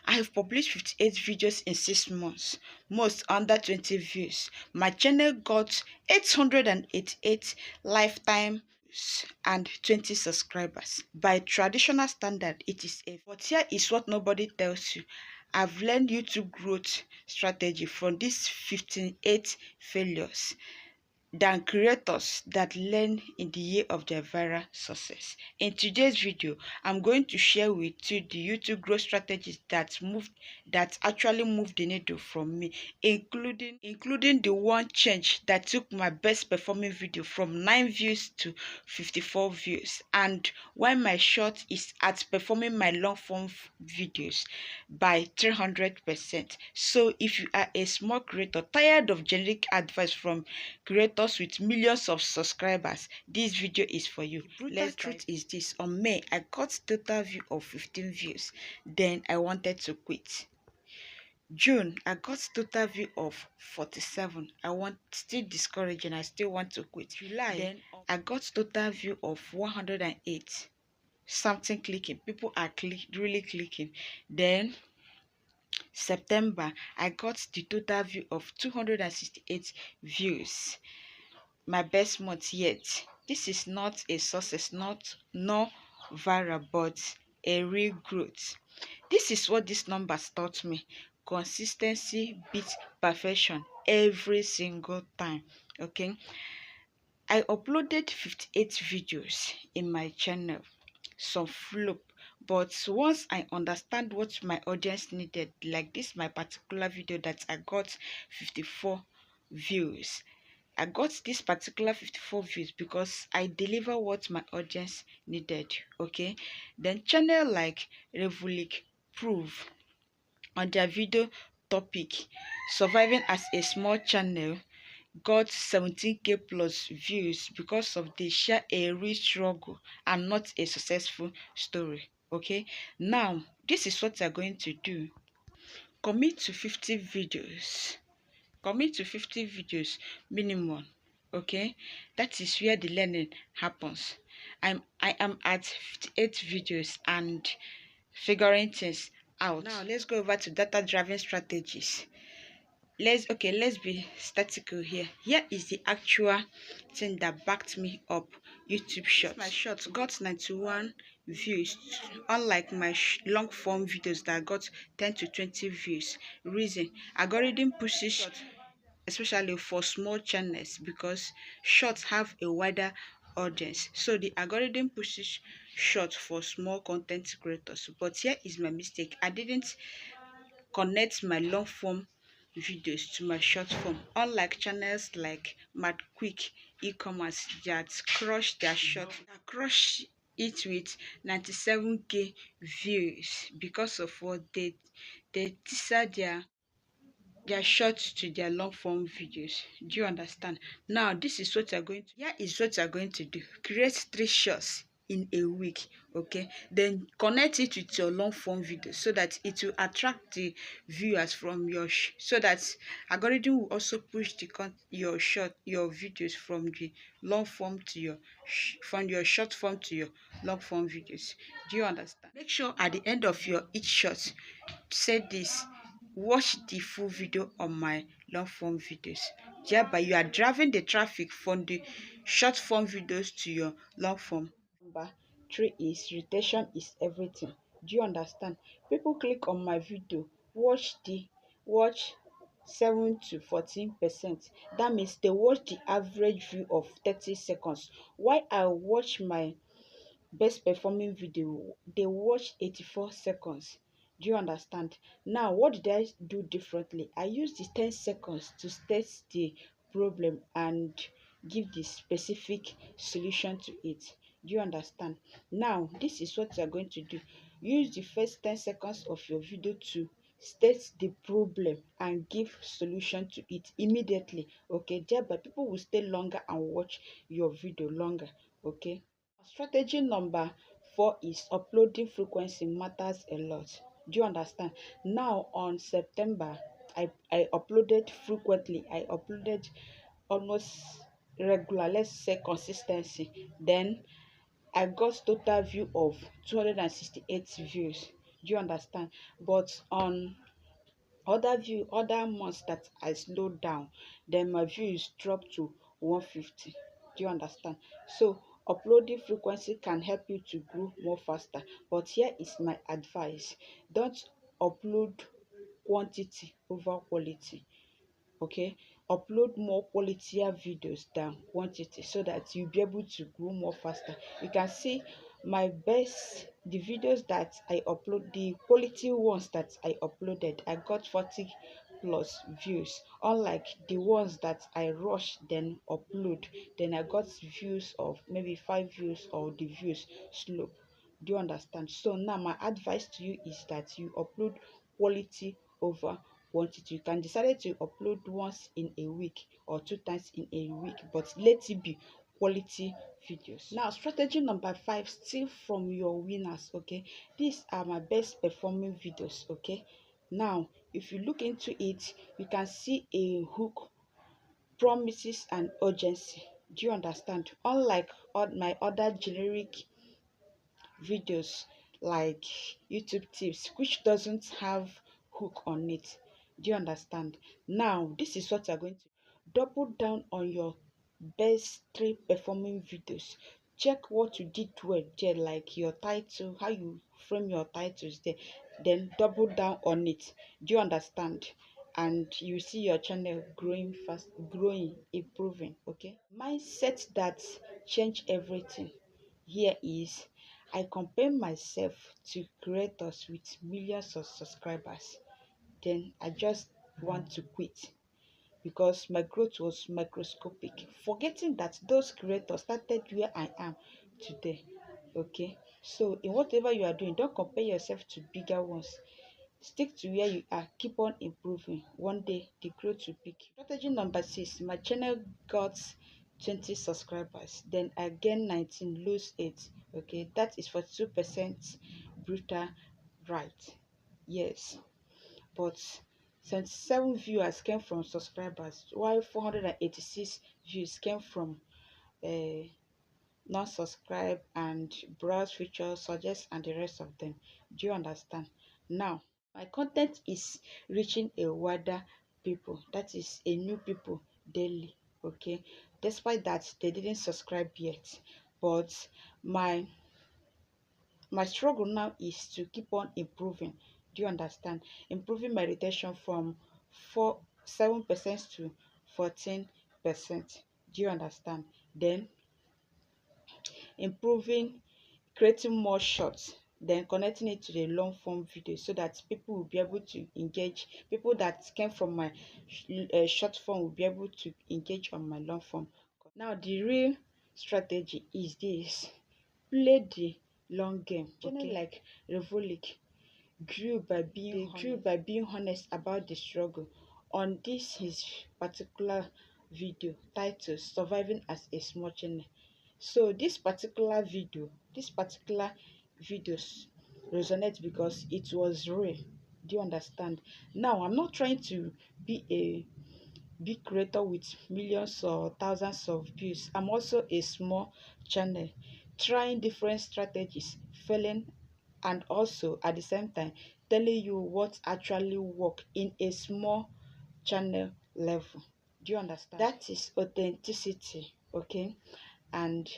I have published 58 videos in 6 months, most under 20 views. My channel got 888 lifetime and 20 subscribers. By traditional standard, it is a. But here is what nobody tells you. I've learned YouTube growth strategy from these 58 failures than creators that learn in the year of their viral success. In today's video, I'm going to share with you the YouTube growth strategies that actually moved the needle from me, including the one change that took my best performing video from 9 views to 54 views, and why my short is outperforming my long form videos by 300%. So if you are a small creator tired of generic advice from creators with millions of subscribers, this video is for you. The truth is this: on May, I got total view of 15 views. Then I wanted to quit. June, I got total view of 47. Still discouraging. I still want to quit. July, then I got total view of 108. Something clicking. People are really clicking. Then September, I got the total view of 268 views. My best month yet. This is not a success, no viral, but a real growth. This is what these numbers taught me. Consistency beats perfection every single time. Okay, I uploaded 58 videos in my channel. Some flop, but once I understand what my audience needed, like this my particular video that I got 54 views. I got this particular 54 views because I deliver what my audience needed. Okay, then channel like Revulic Prove on their video topic surviving as a small channel got 17k plus views because of they share a real struggle and not a successful story. Okay, now this is what you're going to do. Commit to 50 videos. Commit to 50 videos minimum. Okay, that is where the learning happens. I am at 58 videos and figuring things out. Now let's go over to data driving strategies. Let's be statical here. Here is the actual thing that backed me up. YouTube Shorts. My shorts got 91 views, unlike my long form videos that got 10 to 20 views. Reason: algorithm pushes, especially for small channels, because shorts have a wider audience. So the algorithm pushes short for small content creators. But here is my mistake. I didn't connect my long form videos to my short form, unlike channels like Mad Quick e-commerce that crush it with 97k views because of what they teaser their short to their long form videos. Do you understand? Now this is what you're going to here is what you're going to do. Create 3 shorts in a week. Okay, then connect it with your long form video so that it will attract the viewers from your so that algorithm will also push your videos from the long form to your from your short form to your long form videos. Do you understand? Make sure at the end of your each shot say this: watch the full video on my long form videos. Thereby you are driving the traffic from the short form videos to your long form. Number 3 is retention is everything. Do you understand? People click on my video, watch 7 to 14%. That means they watch the average view of 30 seconds. While I watch my best performing video, they watch 84 seconds. Do you understand? Now what did I do differently? I used the 10 seconds to state the problem and give the specific solution to it. Do you understand? Now this is what you are going to do. Use the first 10 seconds of your video to state the problem and give solution to it immediately. Okay, thereby people will stay longer and watch your video longer. Okay, strategy number 4 is uploading frequency matters a lot. Do you understand? Now on September, I uploaded frequently. I uploaded almost regular, let's say consistency. Then I got total view of 268 views. Do you understand? But on other months that I slowed down, then my views dropped to 150. Do you understand? So uploading frequency can help you to grow more faster. But here is my advice: don't upload quantity over quality. Okay, upload more qualitier videos than quantity so that you'll be able to grow more faster. You can see the videos that I upload, the quality ones that I uploaded, I got 40 plus views, unlike the ones that I rush then upload, then I got views of maybe 5 views, or the views slow. Do you understand? So now my advice to you is that you upload quality over quantity. You can decide to upload once in a week or 2 times in a week, but let it be quality videos. Now, strategy number 5, steal from your winners. Okay, these are my best performing videos. Okay, now if you look into it, you can see a hook, promises and urgency. Do you understand? Unlike all my other generic videos like YouTube tips, which doesn't have hook on it. Do you understand? Now, this is what you're going to double down on: your best 3 performing videos. Check what you did well there, like your title, how you frame your titles there, then double down on it. Do you understand? And you see your channel growing fast, growing, improving. Okay, mindset that change everything. Here is: I compare myself to creators with millions of subscribers. Then I just want to quit because my growth was microscopic, forgetting that those creators started where I am today. Okay, so in whatever you are doing, don't compare yourself to bigger ones. Stick to where you are, keep on improving. One day the growth will pick you. Strategy number 6: my channel got 20 subscribers, then I gain 19, lose 8. Okay, that is 42% brutal, right? Yes, but 77 viewers came from subscribers, while 486 views came from uh, non-subscribe and browse features, suggest, and the rest of them. Do you understand? Now, my content is reaching a wider people, that is a new people daily. Okay, despite that they didn't subscribe yet, but my struggle now is to keep on improving. Do you understand? Improving my retention from 7% to 14%. Do you understand? Then improving, creating more shorts, then connecting it to the long form video so that people will be able to engage. People that came from my short form will be able to engage on my long form. Now the real strategy is this: play the long game. Okay, like Revolik grew by being honest about the struggle. On this his particular video titled "Surviving as a Small Channel." So this particular videos resonate because it was real. Do you understand? Now I'm not trying to be a big creator with millions or thousands of views. I'm also a small channel trying different strategies, failing, and also at the same time telling you what actually work in a small channel level. Do you understand? That is authenticity. Okay, and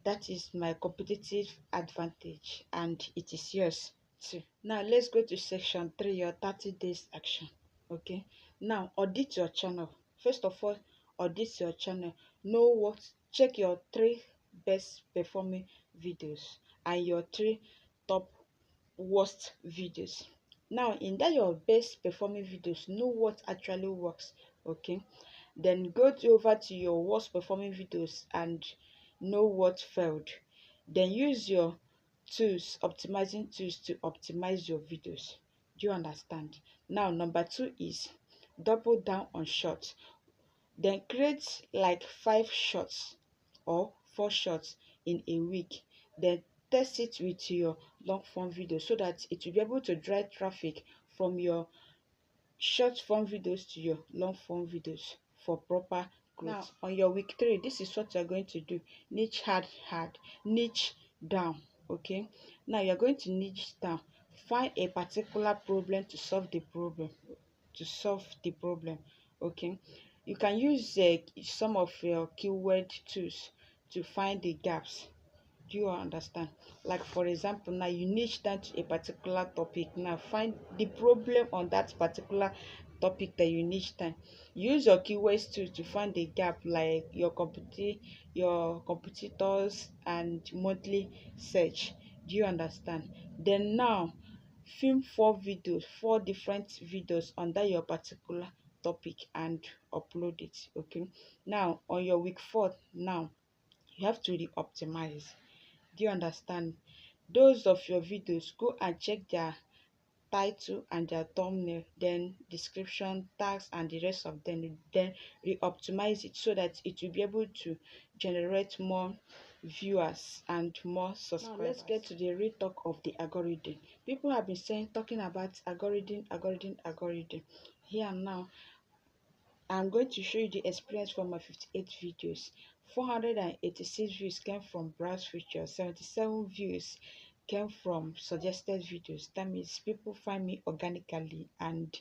that is my competitive advantage, and it is yours too. Now let's go to section 3, your 30 days action. Okay, now audit your channel. First of all, audit your channel. Know what Check your 3 best performing videos and your 3 top worst videos. Now in that your best performing videos, know what actually works. Okay, then over to your worst performing videos and know what failed. Then use your optimizing tools to optimize your videos. Do you understand? Now number 2 is double down on shorts. Then create like 5 shorts or 4 shorts in a week. Then test it with your long form video so that it will be able to drive traffic from your short form videos to your long form videos for proper growth. Now on your week 3, this is what you're going to do: niche niche down. Okay, now you're going to niche down find a particular problem to solve the problem. Okay, you can use some of your keyword tools to find the gaps. Do you understand? Like for example, now you niche down to a particular topic. Now find the problem on that particular topic that you niche down. Use your keywords too to find the gap, like your competitors and monthly search. Do you understand? Then now film four different videos under your particular topic and upload it. Okay. Now on your week 4, now you have to re-optimize. Do you understand? Those of your videos, go and check their title and their thumbnail, then description, tags, and the rest of them. Then re-optimize it so that it will be able to generate more viewers and more subscribers. Now let's get to the real talk of the algorithm. People have been talking about algorithm. Here now, I'm going to show you the experience from my 58 videos. 486 views came from browse features, 77 views came from suggested videos. That means people find me organically, and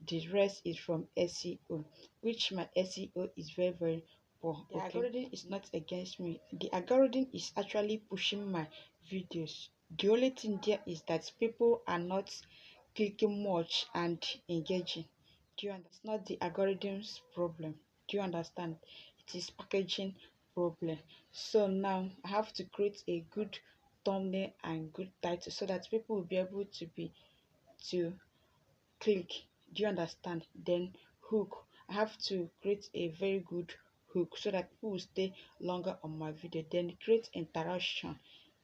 the rest is from SEO, which my SEO is very, very poor. The algorithm is not against me. The algorithm is actually pushing my videos. The only thing there is that people are not clicking much and engaging. Do you understand? It's not the algorithm's problem. Do you understand? It is packaging problem. So now I have to create a good thumbnail and good title so that people will be able to click. Do you understand? Then hook. I have to create a very good hook so that people will stay longer on my video. Then create interaction.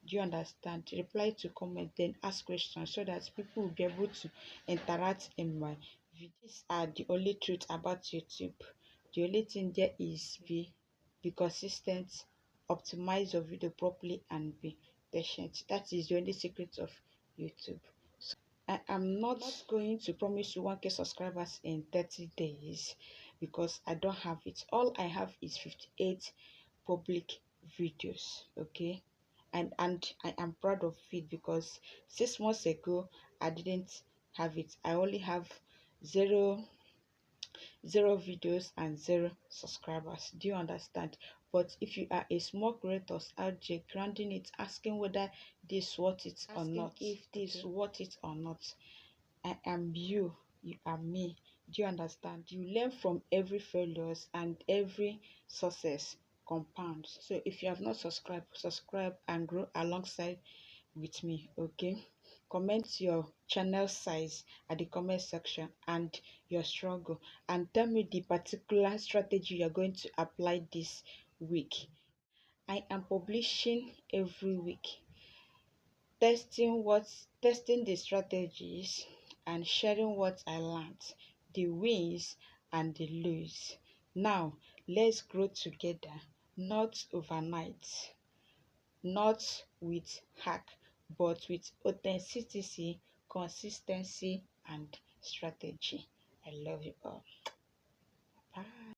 Do you understand? Reply to comment, then ask questions so that people will be able to interact in my video. These are the only truth about YouTube. The only thing there is be consistent, optimize your video properly, and be patient. That is the only secret of YouTube. I am not going to promise you 1K subscribers in 30 days because I don't have it. All I have is 58 public videos. Okay, and I am proud of it because 6 months ago I didn't have it. I only have zero videos and 0 subscribers. Do you understand? But if you are a small creator out there grounding it, asking whether this worth it or not, if this worth it or not, I am you, you are me. Do you understand? You learn from every failures and every success compounds. So if you have not subscribed, subscribe and grow alongside with me. Okay, comment your channel size at the comment section and your struggle, and tell me the particular strategy you're going to apply this week. I am publishing every week, testing the strategies and sharing what I learned, the wins and the lose. Now let's grow together, not overnight, not with hack, but with authenticity, consistency, and strategy. I love you all.